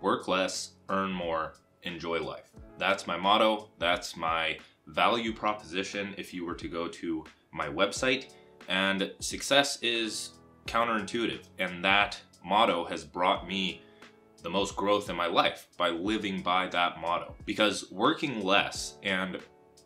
work less, earn more, enjoy life. That's my motto. That's my value proposition if you were to go to my website. And success is counterintuitive. And that motto has brought me the most growth in my life by living by that motto. Because working less and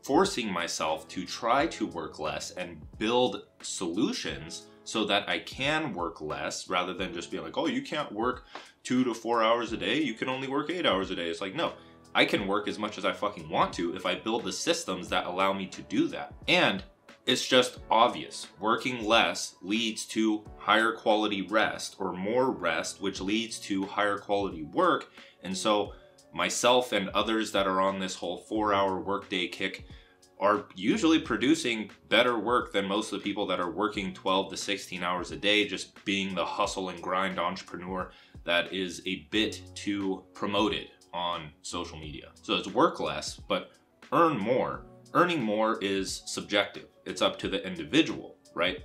forcing myself to try to work less and build solutions so that I can work less rather than just being like, oh, you can't work 2 to 4 hours a day. You can only work 8 hours a day. It's like, no, I can work as much as I fucking want to if I build the systems that allow me to do that. And it's just obvious. Working less leads to higher quality rest or more rest, which leads to higher quality work. And so myself and others that are on this whole 4-hour workday kick are usually producing better work than most of the people that are working 12 to 16 hours a day, just being the hustle and grind entrepreneur that is a bit too promoted on social media. So it's work less, but earn more. Earning more is subjective. It's up to the individual, right?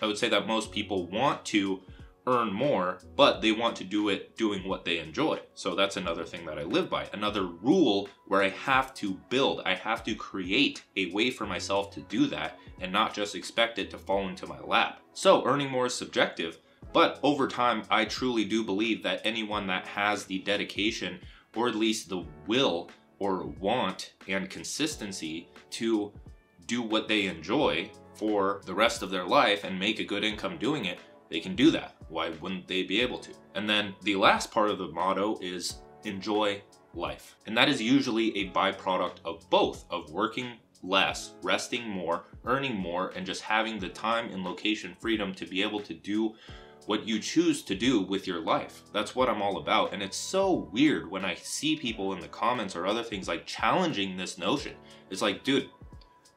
I would say that most people want to earn more, but they want to do it doing what they enjoy. So that's another thing that I live by. Another rule where I have to build, I have to create a way for myself to do that and not just expect it to fall into my lap. So earning more is subjective, but over time, I truly do believe that anyone that has the dedication or at least the will or want and consistency to do what they enjoy for the rest of their life and make a good income doing it, they can do that. Why wouldn't they be able to? And then the last part of the motto is enjoy life. And that is usually a byproduct of both, of working less, resting more, earning more, and just having the time and location freedom to be able to do what you choose to do with your life. That's what I'm all about. And it's so weird when I see people in the comments or other things like challenging this notion. It's like, dude,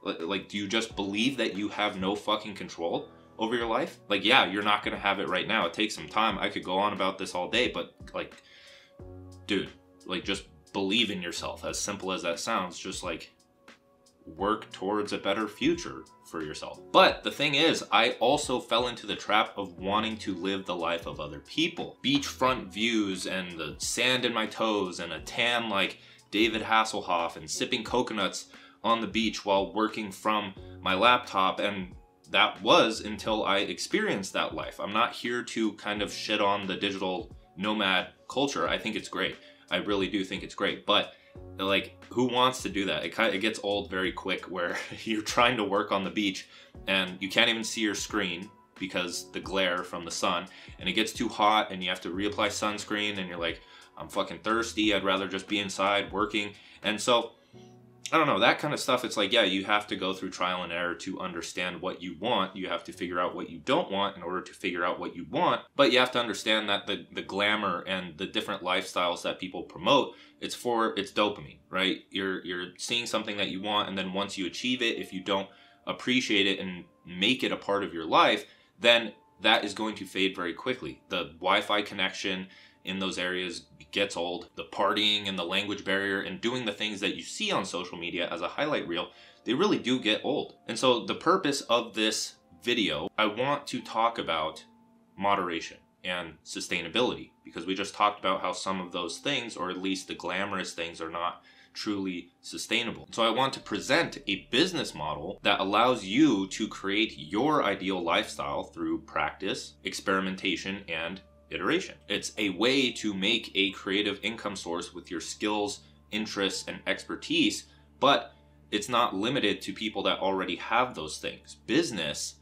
like, do you just believe that you have no fucking control over your life? Like, yeah, you're not gonna have it right now. It takes some time. I could go on about this all day, but like, dude, like, just believe in yourself. As simple as that sounds, just like work towards a better future for yourself. But the thing is, I also fell into the trap of wanting to live the life of other people. Beachfront views and the sand in my toes and a tan like David Hasselhoff and sipping coconuts on the beach while working from my laptop. And that was until I experienced that life. I'm not here to kind of shit on the digital nomad culture. I think it's great. I really do think it's great. But like, who wants to do that? It gets old very quick where you're trying to work on the beach and you can't even see your screen because the glare from the sun, and it gets too hot and you have to reapply sunscreen and you're like, I'm fucking thirsty. I'd rather just be inside working. And so I don't know, that kind of stuff. It's like, yeah, you have to go through trial and error to understand what you want. You have to figure out what you don't want in order to figure out what you want. But you have to understand that the glamour and the different lifestyles that people promote, it's dopamine, right? You're seeing something that you want, and then once you achieve it, if you don't appreciate it and make it a part of your life, then that is going to fade very quickly. The Wi-Fi connection in those areas gets old. The partying and the language barrier and doing the things that you see on social media as a highlight reel, they really do get old. And so the purpose of this video, I want to talk about moderation and sustainability, because we just talked about how some of those things, or at least the glamorous things, are not truly sustainable. So I want to present a business model that allows you to create your ideal lifestyle through practice, experimentation, and iteration. It's a way to make a creative income source with your skills, interests, and expertise, but it's not limited to people that already have those things. Business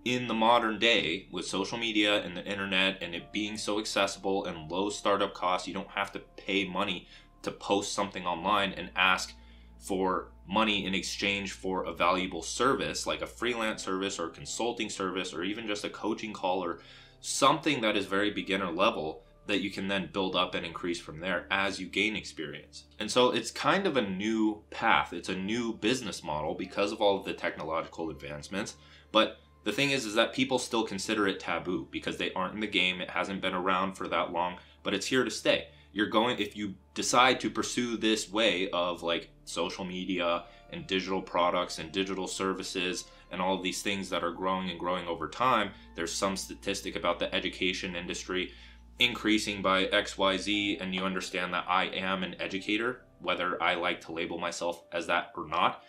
in the modern day, with social media and the internet and it being so accessible and low startup costs, you don't have to pay money to post something online and ask for money in exchange for a valuable service like a freelance service or consulting service or even just a coaching call or something that is very beginner level that you can then build up and increase from there as you gain experience. And so it's kind of a new path. It's a new business model because of all of the technological advancements. But the thing is that people still consider it taboo because they aren't in the game. It hasn't been around for that long, but it's here to stay. If you decide to pursue this way of like social media and digital products and digital services and all of these things that are growing and growing over time, there's some statistic about the education industry increasing by XYZ and you understand that I am an educator, whether I like to label myself as that or not.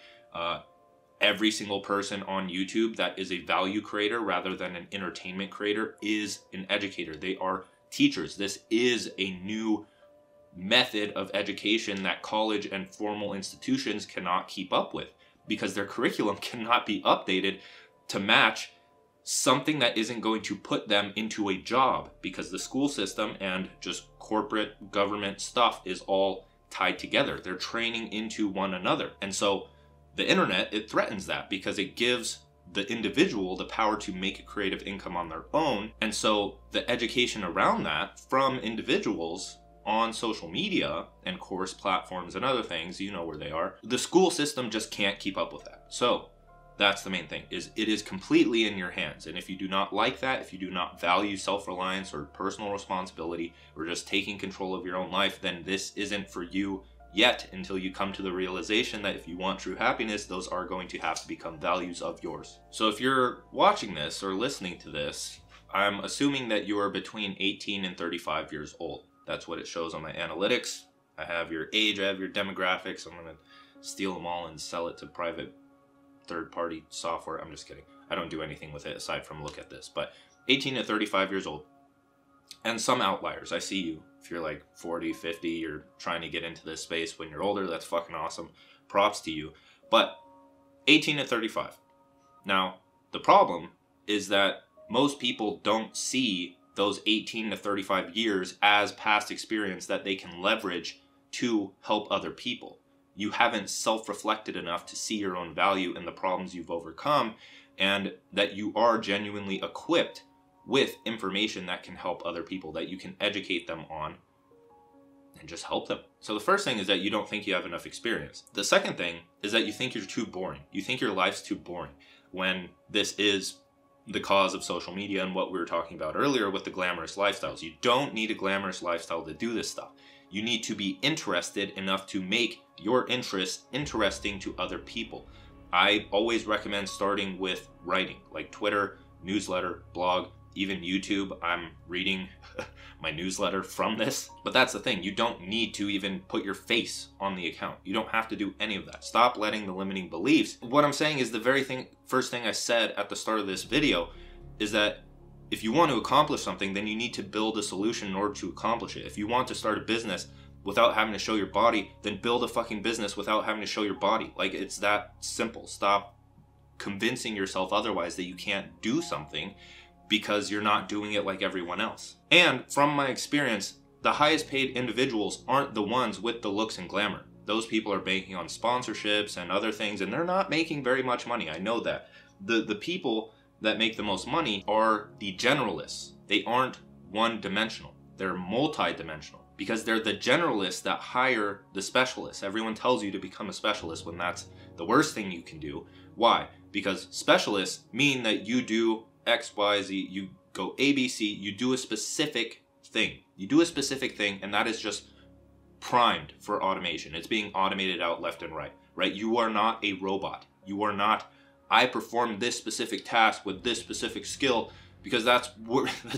Every single person on YouTube that is a value creator rather than an entertainment creator is an educator. They are teachers. This is a new method of education that college and formal institutions cannot keep up with because their curriculum cannot be updated to match something that isn't going to put them into a job, because the school system and just corporate government stuff is all tied together. They're training into one another. And so the internet, it threatens that because it gives the individual the power to make a creative income on their own. And so the education around that from individuals on social media and course platforms and other things, you know where they are, the school system just can't keep up with that. So that's the main thing, is it is completely in your hands. And if you do not like that, if you do not value self-reliance or personal responsibility or just taking control of your own life, then this isn't for you yet, until you come to the realization that if you want true happiness, those are going to have to become values of yours. So if you're watching this or listening to this, I'm assuming that you are between 18 and 35 years old. That's what it shows on my analytics. I have your age, I have your demographics. I'm going to steal them all and sell it to private third-party software. I'm just kidding. I don't do anything with it aside from look at this. But 18 to 35 years old. And some outliers. I see you. If you're like 40, 50, you're trying to get into this space when you're older, that's fucking awesome. Props to you. But 18 to 35. Now, the problem is that most people don't see those 18 to 35 years as past experience that they can leverage to help other people. You haven't self-reflected enough to see your own value in the problems you've overcome, and that you are genuinely equipped with information that can help other people, that you can educate them on and just help them. So the first thing is that you don't think you have enough experience. The second thing is that you think you're too boring. You think your life's too boring, when this is the cause of social media and what we were talking about earlier with the glamorous lifestyles. You don't need a glamorous lifestyle to do this stuff. You need to be interested enough to make your interests interesting to other people. I always recommend starting with writing, like Twitter, newsletter, blog, even YouTube. I'm reading my newsletter from this. But that's the thing. You don't need to even put your face on the account. You don't have to do any of that. Stop letting the limiting beliefs. What I'm saying is the very first thing I said at the start of this video is that if you want to accomplish something, then you need to build a solution in order to accomplish it. If you want to start a business without having to show your body, then build a fucking business without having to show your body. Like, it's that simple. Stop convincing yourself otherwise that you can't do something because you're not doing it like everyone else. And from my experience, the highest paid individuals aren't the ones with the looks and glamour. Those people are banking on sponsorships and other things, and they're not making very much money. I know that. The people that make the most money are the generalists. They aren't one-dimensional. They're multi-dimensional, because they're the generalists that hire the specialists. Everyone tells you to become a specialist when that's the worst thing you can do. Why? Because specialists mean that you do X, Y, Z, you go A, B, C, you do a specific thing. You do a specific thing, and that is just primed for automation. It's being automated out left and right, right? You are not a robot. You are not, I perform this specific task with this specific skill, because that's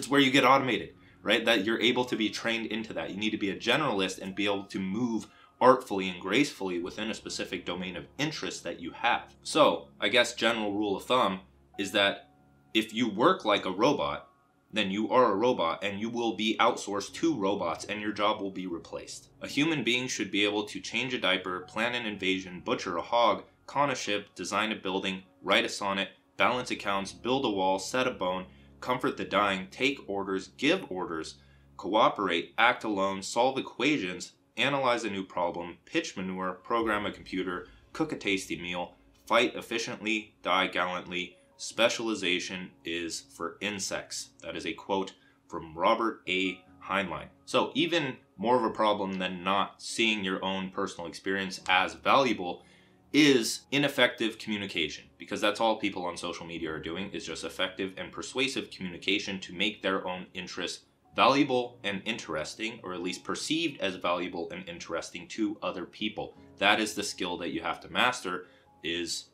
where you get automated, right? That you're able to be trained into that. You need to be a generalist and be able to move artfully and gracefully within a specific domain of interest that you have. So I guess general rule of thumb is that if you work like a robot, then you are a robot, and you will be outsourced to robots, and your job will be replaced. A human being should be able to change a diaper, plan an invasion, butcher a hog, con a ship, design a building, write a sonnet, balance accounts, build a wall, set a bone, comfort the dying, take orders, give orders, cooperate, act alone, solve equations, analyze a new problem, pitch manure, program a computer, cook a tasty meal, fight efficiently, die gallantly. Specialization is for insects. That is a quote from Robert A. Heinlein. So even more of a problem than not seeing your own personal experience as valuable is ineffective communication, because that's all people on social media are doing, is just effective and persuasive communication to make their own interests valuable and interesting, or at least perceived as valuable and interesting to other people. That is the skill that you have to master, is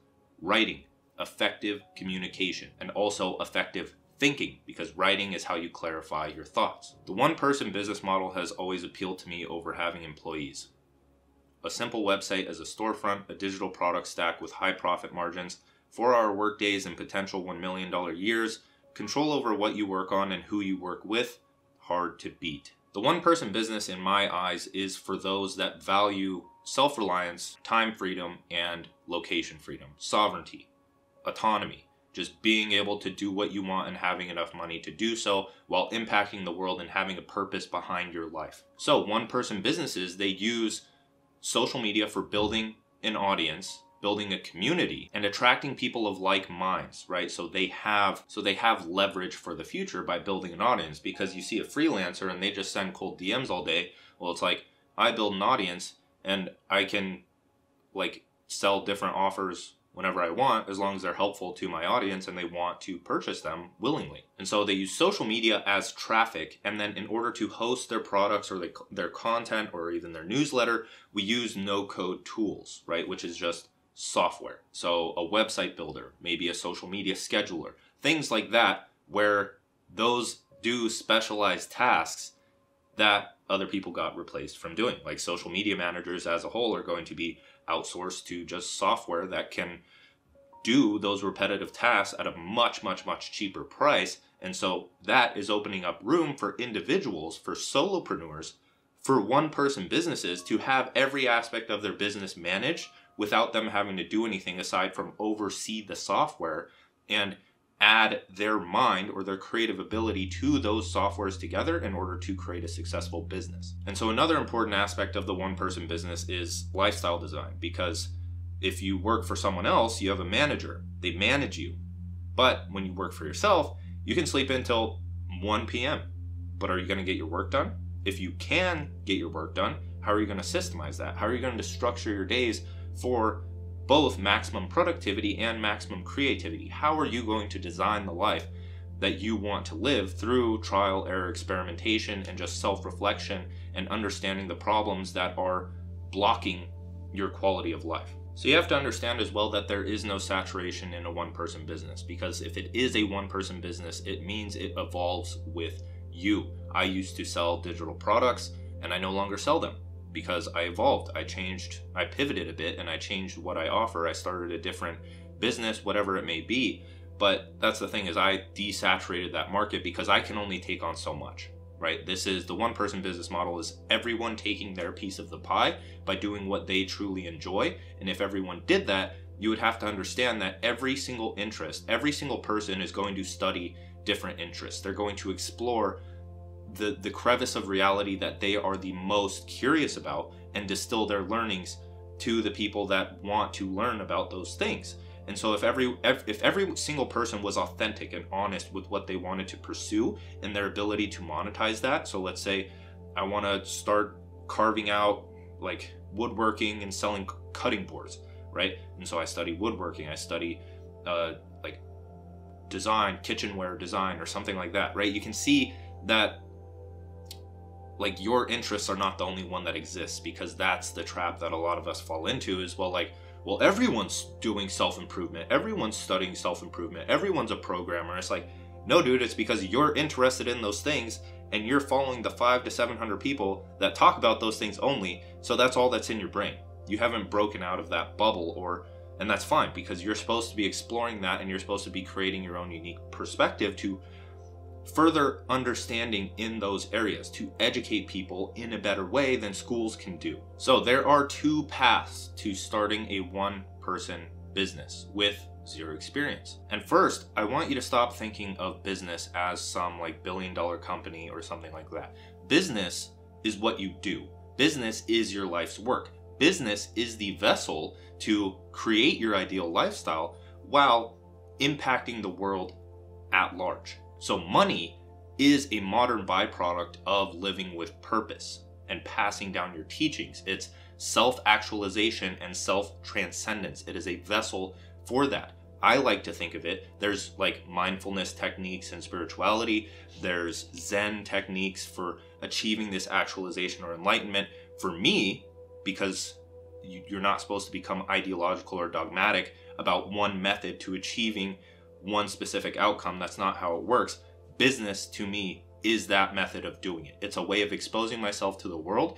writing, effective communication, and also effective thinking, because writing is how you clarify your thoughts. The one-person business model has always appealed to me over having employees. A simple website as a storefront, a digital product stack with high profit margins, 4-hour workdays and potential $1 million years, control over what you work on and who you work with, hard to beat. The one-person business, in my eyes, is for those that value self-reliance, time freedom, and location freedom, sovereignty, autonomy, just being able to do what you want and having enough money to do so while impacting the world and having a purpose behind your life. So one-person businesses, they use social media for building an audience, building a community, and attracting people of like minds, right? So they have leverage for the future by building an audience, because you see a freelancer and they just send cold DMs all day. Well, it's like, I build an audience and I can like sell different offers whenever I want, as long as they're helpful to my audience and they want to purchase them willingly. And so they use social media as traffic, and then in order to host their products or their content or even their newsletter, we use no-code tools, right? Which is just software. So a website builder, maybe a social media scheduler, things like that, where those do specialized tasks that other people got replaced from doing. Like social media managers as a whole are going to be outsourced to just software that can do those repetitive tasks at a much, much, much cheaper price. And so that is opening up room for individuals, for solopreneurs, for one-person businesses to have every aspect of their business managed without them having to do anything aside from oversee the software and add their mind or their creative ability to those softwares together in order to create a successful business. And so another important aspect of the one-person business is lifestyle design, because if you work for someone else, you have a manager. They manage you. But when you work for yourself, you can sleep until 1 p.m. But are you going to get your work done? If you can get your work done, how are you going to systemize that? How are you going to structure your days for both maximum productivity and maximum creativity? How are you going to design the life that you want to live through trial, error, experimentation, and just self-reflection and understanding the problems that are blocking your quality of life? So you have to understand as well that there is no saturation in a one-person business, because if it is a one-person business, it means it evolves with you. I used to sell digital products and I no longer sell them, because I evolved, I changed, I pivoted a bit and I changed what I offer. I started a different business, whatever it may be. But that's the thing, is I desaturated that market because I can only take on so much, right? This is the one-person business model, is everyone taking their piece of the pie by doing what they truly enjoy. And if everyone did that, you would have to understand that every single interest, every single person is going to study different interests. They're going to explore the crevice of reality that they are the most curious about and distill their learnings to the people that want to learn about those things. And so if every single person was authentic and honest with what they wanted to pursue and their ability to monetize that, so let's say I want to start carving out like woodworking and selling cutting boards, right? And so I study woodworking, I study like design, kitchenware design or something like that, right? You can see that like your interests are not the only one that exists, because that's the trap that a lot of us fall into, is well, everyone's doing self-improvement, everyone's studying self-improvement, everyone's a programmer. It's like, no dude, it's because you're interested in those things and you're following the 500 to 700 people that talk about those things only. So that's all that's in your brain. You haven't broken out of that bubble, and that's fine, because you're supposed to be exploring that and you're supposed to be creating your own unique perspective to further understanding in those areas, to educate people in a better way than schools can do. So there are two paths to starting a one-person business with zero experience. And first, I want you to stop thinking of business as some like billion-dollar company or something like that. Business is what you do. Business is your life's work. Business is the vessel to create your ideal lifestyle while impacting the world at large. So money is a modern byproduct of living with purpose and passing down your teachings. It's self-actualization and self-transcendence. It is a vessel for that. I like to think of it, there's like mindfulness techniques and spirituality. There's Zen techniques for achieving this actualization or enlightenment. For me, because you're not supposed to become ideological or dogmatic about one method to achieving one specific outcome. That's not how it works. Business to me is that method of doing it. It's a way of exposing myself to the world,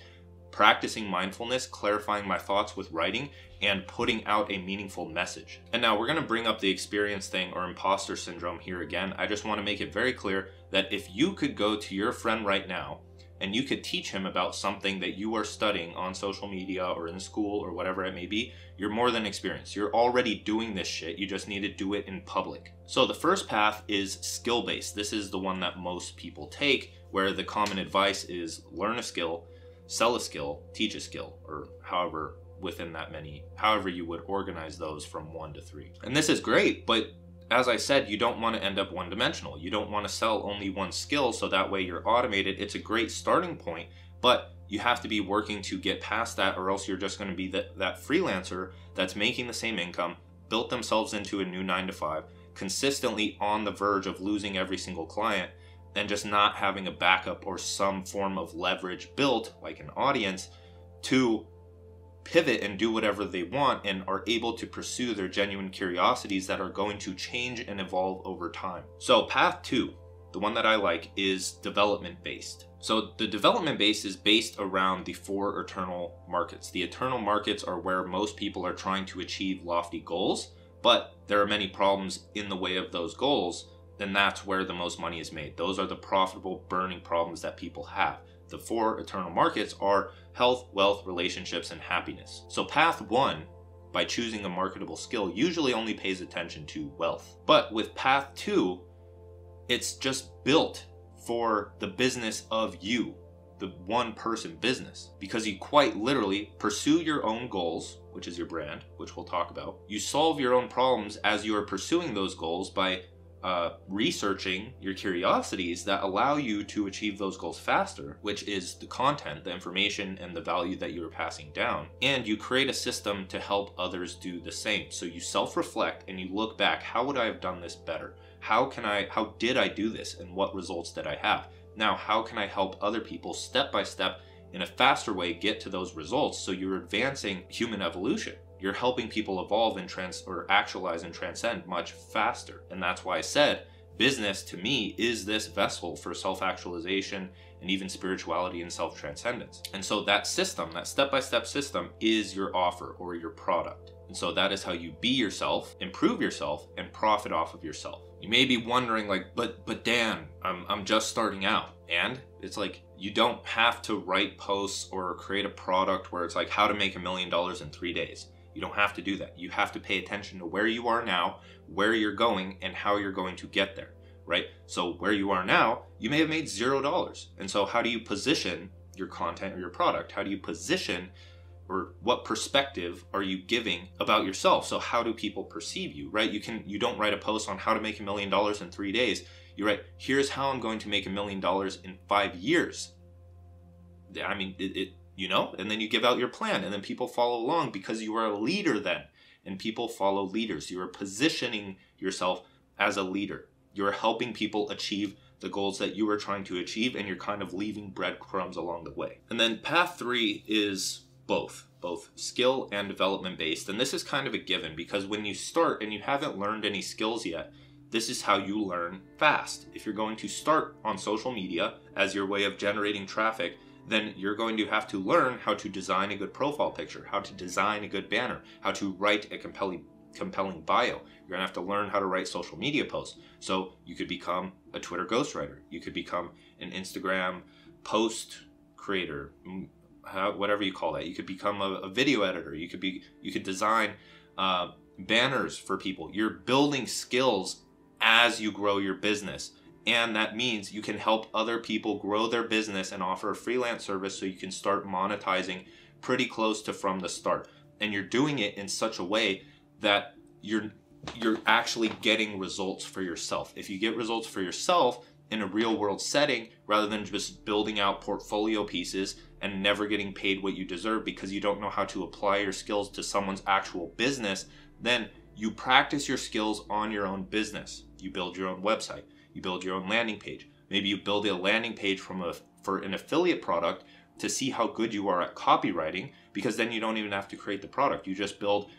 practicing mindfulness, clarifying my thoughts with writing, and putting out a meaningful message. And now we're going to bring up the experience thing or imposter syndrome here again. I just want to make it very clear that if you could go to your friend right now and you could teach him about something that you are studying on social media or in school or whatever it may be, you're more than experienced. You're already doing this shit. You just need to do it in public. So the first path is skill-based. This is the one that most people take, where the common advice is learn a skill, sell a skill, teach a skill, or however within that many, however you would organize those from 1 to 3. And this is great, but as I said, you don't want to end up one-dimensional. You don't want to sell only one skill so that way you're automated. It's a great starting point, but you have to be working to get past that, or else you're just going to be that freelancer that's making the same income, built themselves into a new 9-to-5, consistently on the verge of losing every single client, and just not having a backup or some form of leverage built, like an audience, to pivot and do whatever they want and are able to pursue their genuine curiosities that are going to change and evolve over time. So path 2, the one that I like, is development based. So the development base is based around the 4 eternal markets. The eternal markets are where most people are trying to achieve lofty goals, but there are many problems in the way of those goals, and that's where the most money is made. Those are the profitable, burning problems that people have. The 4 eternal markets are health, wealth, relationships, and happiness. So path 1, by choosing a marketable skill, usually only pays attention to wealth. But with path 2, it's just built for the business of you, the one person business, because you quite literally pursue your own goals, which is your brand, which we'll talk about. You solve your own problems as you are pursuing those goals by researching your curiosities that allow you to achieve those goals faster, which is the content, the information, and the value that you are passing down. And you create a system to help others do the same. So you self-reflect and you look back, how would I have done this better? How did I do this, and what results did I have? Now, how can I help other people step by step in a faster way get to those results? So you're advancing human evolution. You're helping people evolve and actualize and transcend much faster. And that's why I said business to me is this vessel for self-actualization and even spirituality and self-transcendence. And so that system, that step-by-step system, is your offer or your product. And so that is how you be yourself, improve yourself, and profit off of yourself. You may be wondering, like, but Dan, I'm just starting out. And it's like, you don't have to write posts or create a product where it's like how to make $1 million in 3 days. You don't have to do that. You have to pay attention to where you are now, where you're going, and how you're going to get there, right? So where you are now, you may have made $0. And so how do you position your content or your product? How do you position, or what perspective are you giving about yourself? So how do people perceive you, right? You don't write a post on how to make $1 million in 3 days. You write, here's how I'm going to make $1 million in 5 years. I mean, and then you give out your plan, and then people follow along because you are a leader then, and people follow leaders. You are positioning yourself as a leader. You're helping people achieve the goals that you are trying to achieve, and you're kind of leaving breadcrumbs along the way. And then path 3 is both skill and development based. And this is kind of a given, because when you start and you haven't learned any skills yet, this is how you learn fast. If you're going to start on social media as your way of generating traffic, then you're going to have to learn how to design a good profile picture, how to design a good banner, how to write a compelling bio. You're going to have to learn how to write social media posts. So you could become a Twitter ghostwriter. You could become an Instagram post creator, whatever you call that. You could become a video editor. You could design banners for people. You're building skills as you grow your business. And that means you can help other people grow their business and offer a freelance service so you can start monetizing pretty close to from the start. And you're doing it in such a way that you're actually getting results for yourself. If you get results for yourself in a real world setting, rather than just building out portfolio pieces and never getting paid what you deserve because you don't know how to apply your skills to someone's actual business, then you practice your skills on your own business. You build your own website. You build your own landing page. Maybe you build a landing page for an affiliate product to see how good you are at copywriting, because then you don't even have to create the product. You just build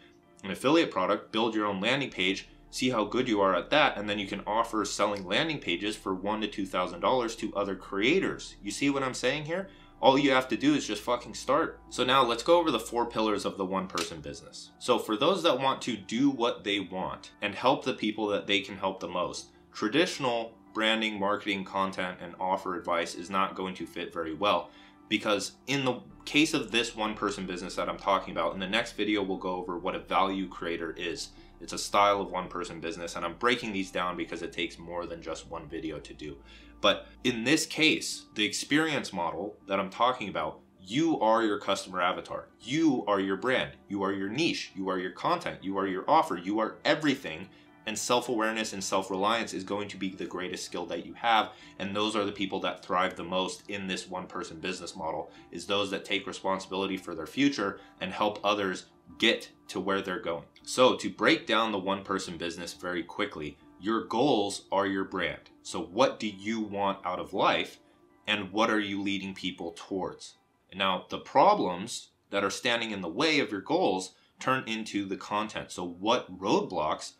an affiliate product, build your own landing page, see how good you are at that, and then you can offer selling landing pages for $1,000 to $2,000 to other creators. You see what I'm saying here? All you have to do is just fucking start. So now let's go over the 4 pillars of the one-person business. So for those that want to do what they want and help the people that they can help the most, traditional branding, marketing, content, and offer advice is not going to fit very well, because in the case of this one-person business that I'm talking about, in the next video we'll go over what a value creator is. It's a style of one-person business, and I'm breaking these down because it takes more than just one video to do. But in this case, the experience model that I'm talking about, you are your customer avatar. You are your brand. You are your niche. You are your content. You are your offer. You are everything. And self-awareness and self-reliance is going to be the greatest skill that you have. And those are the people that thrive the most in this one-person business model, is those that take responsibility for their future and help others get to where they're going. So to break down the one-person business very quickly, your goals are your brand. So what do you want out of life, and what are you leading people towards? And now the problems that are standing in the way of your goals turn into the content. So what roadblocks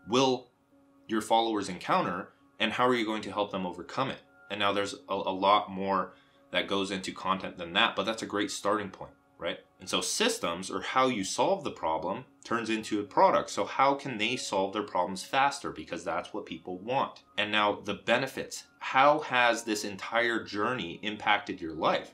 will your followers encounter, and how are you going to help them overcome it? And now there's a lot more that goes into content than that, but that's a great starting point, right? And so systems, or how you solve the problem, turns into a product. So how can they solve their problems faster? Because that's what people want. And now the benefits. How has this entire journey impacted your life?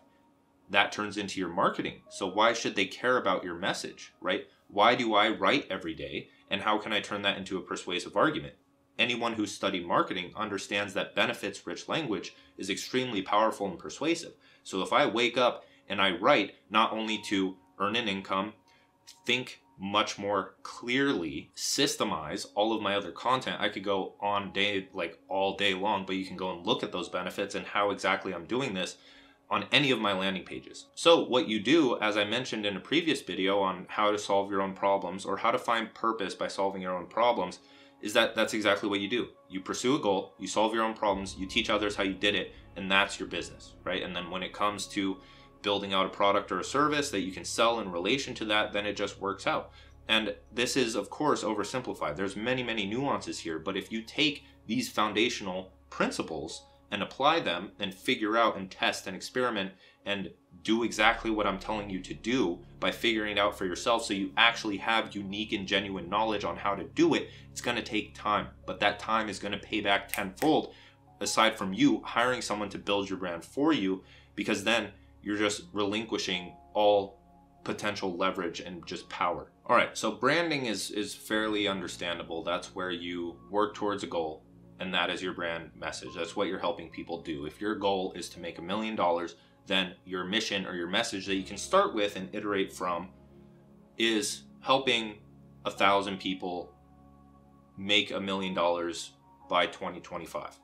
That turns into your marketing. So why should they care about your message, right? Why do I write every day? And how can I turn that into a persuasive argument? Anyone who's studied marketing understands that benefits-rich language is extremely powerful and persuasive. So if I wake up and I write not only to earn an income, think much more clearly, systemize all of my other content, I could go on all day long, but you can go and look at those benefits and how exactly I'm doing this on any of my landing pages. So what you do, as I mentioned in a previous video on how to solve your own problems, or how to find purpose by solving your own problems, is that's exactly what you do. You pursue a goal, you solve your own problems, you teach others how you did it, and that's your business, right? And then when it comes to building out a product or a service that you can sell in relation to that, then it just works out. And this is, of course, oversimplified. There's many, many nuances here, but if you take these foundational principles and apply them and figure out and test and experiment and do exactly what I'm telling you to do by figuring it out for yourself, so you actually have unique and genuine knowledge on how to do it, it's going to take time. But that time is going to pay back tenfold, aside from you hiring someone to build your brand for you, because then you're just relinquishing all potential leverage and just power. All right, so branding is fairly understandable. That's where you work towards a goal, and that is your brand message. That's what you're helping people do. If your goal is to make $1 million, then your mission or your message that you can start with and iterate from is helping 1,000 people make $1 million by 2025,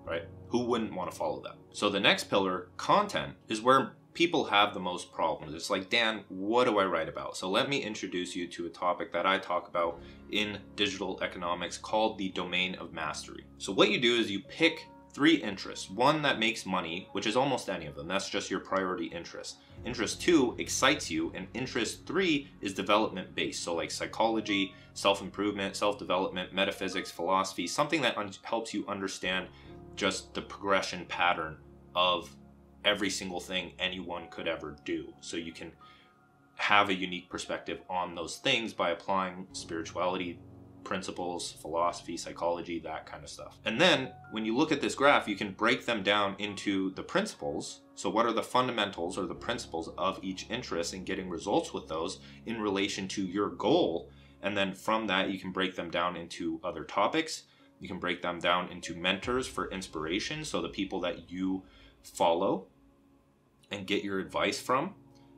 right? Who wouldn't want to follow that? So the next pillar, content, is where people have the most problems. It's like, Dan, what do I write about? So let me introduce you to a topic that I talk about in digital economics called the domain of mastery. So what you do is you pick 3 interests. One that makes money, which is almost any of them. That's just your priority interest. Interest 2 excites you, and interest 3 is development based. So like psychology, self-improvement, self-development, metaphysics, philosophy, something that helps you understand just the progression pattern of every single thing anyone could ever do. So you can have a unique perspective on those things by applying spirituality, principles, philosophy, psychology, that kind of stuff. And then when you look at this graph, you can break them down into the principles. So what are the fundamentals or the principles of each interest, and getting results with those in relation to your goal. And then from that, you can break them down into other topics. You can break them down into mentors for inspiration. So the people that you follow and get your advice from.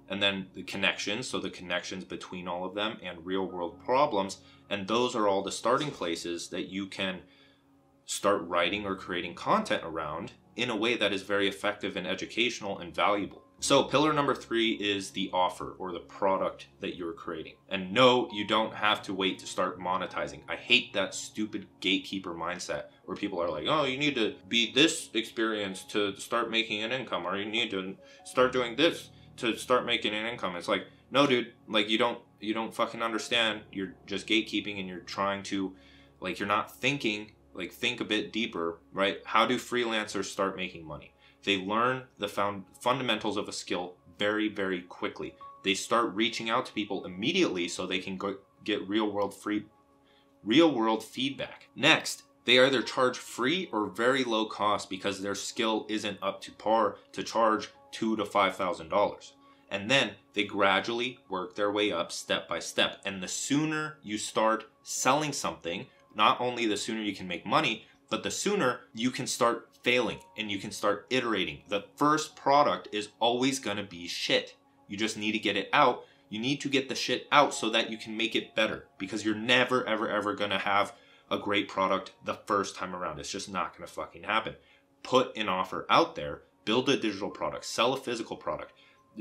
And then the connections, so the connections between all of them, and real world problems. And those are all the starting places that you can start writing or creating content around in a way that is very effective and educational and valuable. So pillar number 3 is the offer or the product that you're creating. And no, you don't have to wait to start monetizing. I hate that stupid gatekeeper mindset where people are like, oh, you need to be this experienced to start making an income, or you need to start doing this to start making an income. It's like, no, dude, like you don't fucking understand. You're just gatekeeping, and you're trying to Like you're not thinking, like think a bit deeper, right? How do freelancers start making money? They learn the fundamentals of a skill very, very quickly. They start reaching out to people immediately so they can get real world feedback. Next, they either charge free or very low cost because their skill isn't up to par to charge $2,000 to $5,000. And then they gradually work their way up step by step. And the sooner you start selling something, not only the sooner you can make money, but the sooner you can start failing and you can start iterating. The first product is always going to be shit. You just need to get it out. You need to get the shit out so that you can make it better, because you're never, ever, ever going to have a great product the first time around. It's just not going to fucking happen. Put an offer out there, build a digital product, sell a physical product,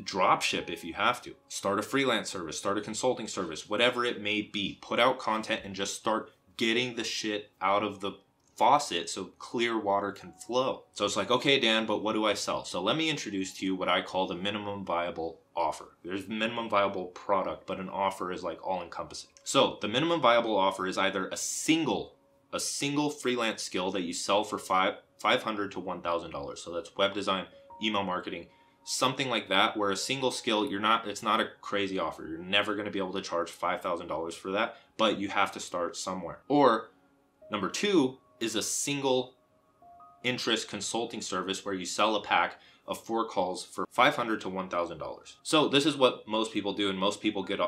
drop ship if you have to, start a freelance service, start a consulting service, whatever it may be. Put out content and just start getting the shit out of the faucet so clear water can flow. So it's like, okay, Dan, but what do I sell? So let me introduce to you what I call the minimum viable offer. There's minimum viable product, but an offer is like all encompassing. So the minimum viable offer is either a single freelance skill that you sell for $500 to $1,000. So that's web design, email marketing, something like that, where a single skill, it's not a crazy offer. You're never going to be able to charge $5,000 for that, but you have to start somewhere. Or number two is a single interest consulting service where you sell a pack of 4 calls for $500 to $1,000. So this is what most people do, and most people get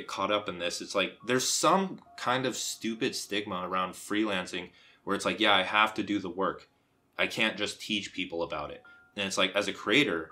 caught up in this. It's like there's some kind of stupid stigma around freelancing where it's like, yeah, I have to do the work. I can't just teach people about it. And it's like, as a creator,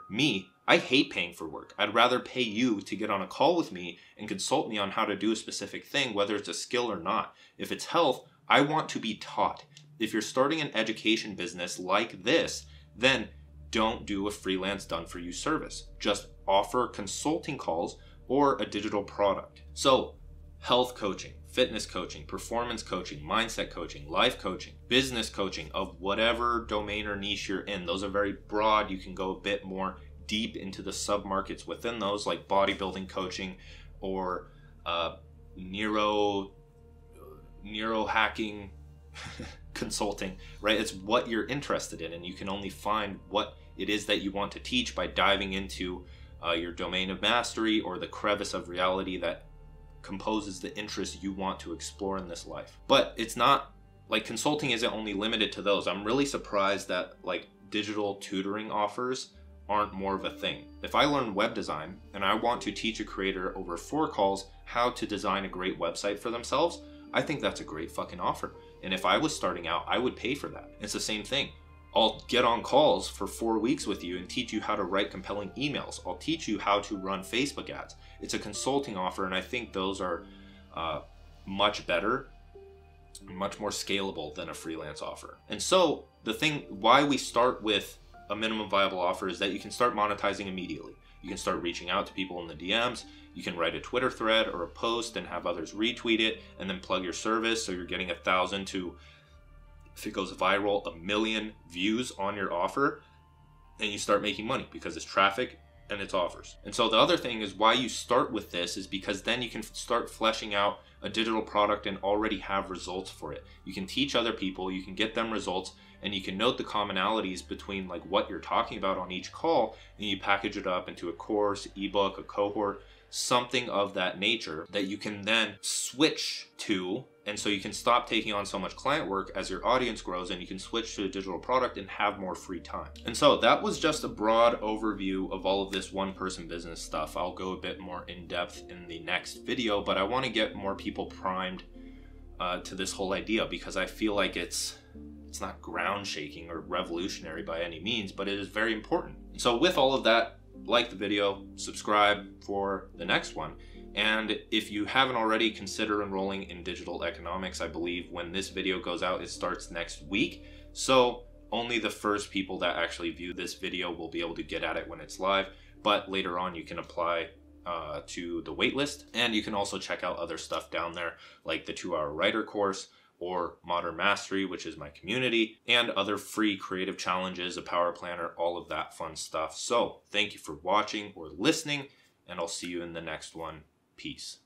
I hate paying for work. I'd rather pay you to get on a call with me and consult me on how to do a specific thing, whether it's a skill or not. If it's health, I want to be taught. If you're starting an education business like this, then don't do a freelance done for you service. Just offer consulting calls or a digital product. So health coaching, fitness coaching, performance coaching, mindset coaching, life coaching, business coaching of whatever domain or niche you're in. Those are very broad. You can go a bit more deep into the sub-markets within those, like bodybuilding coaching or neuro hacking consulting, right? It's what you're interested in, and you can only find what it is that you want to teach by diving into your domain of mastery or the crevice of reality that composes the interest you want to explore in this life. But it's not like consulting isn't only limited to those. I'm really surprised that like digital tutoring offers aren't more of a thing. If I learn web design and I want to teach a creator over 4 calls how to design a great website for themselves, I think that's a great fucking offer. And if I was starting out, I would pay for that. It's the same thing. I'll get on calls for 4 weeks with you and teach you how to write compelling emails. I'll teach you how to run Facebook ads. It's a consulting offer, and I think those are much better, much more scalable than a freelance offer. And so the thing why we start with a minimum viable offer is that you can start monetizing immediately. You can start reaching out to people in the DMs. You can write a Twitter thread or a post and have others retweet it and then plug your service. So you're getting 1,000 to, if it goes viral, 1,000,000 views on your offer, and you start making money because it's traffic and it's offers. And so the other thing is why you start with this is because then you can start fleshing out a digital product and already have results for it. You can teach other people, you can get them results, and you can note the commonalities between like what you're talking about on each call, and you package it up into a course, ebook, a cohort, something of that nature that you can then switch to. And so you can stop taking on so much client work as your audience grows, and you can switch to a digital product and have more free time. And so that was just a broad overview of all of this one-person business stuff. I'll go a bit more in depth in the next video, but I want to get more people primed to this whole idea, because I feel like it's not ground shaking or revolutionary by any means, but it is very important. So with all of that, like the video, subscribe for the next one. And if you haven't already, consider enrolling in digital economics. I believe when this video goes out, it starts next week. So only the first people that actually view this video will be able to get at it when it's live. But later on, you can apply to the waitlist. And you can also check out other stuff down there, like the 2-hour writer course or Modern Mastery, which is my community, and other free creative challenges, a power planner, all of that fun stuff. So thank you for watching or listening, and I'll see you in the next one. Peace.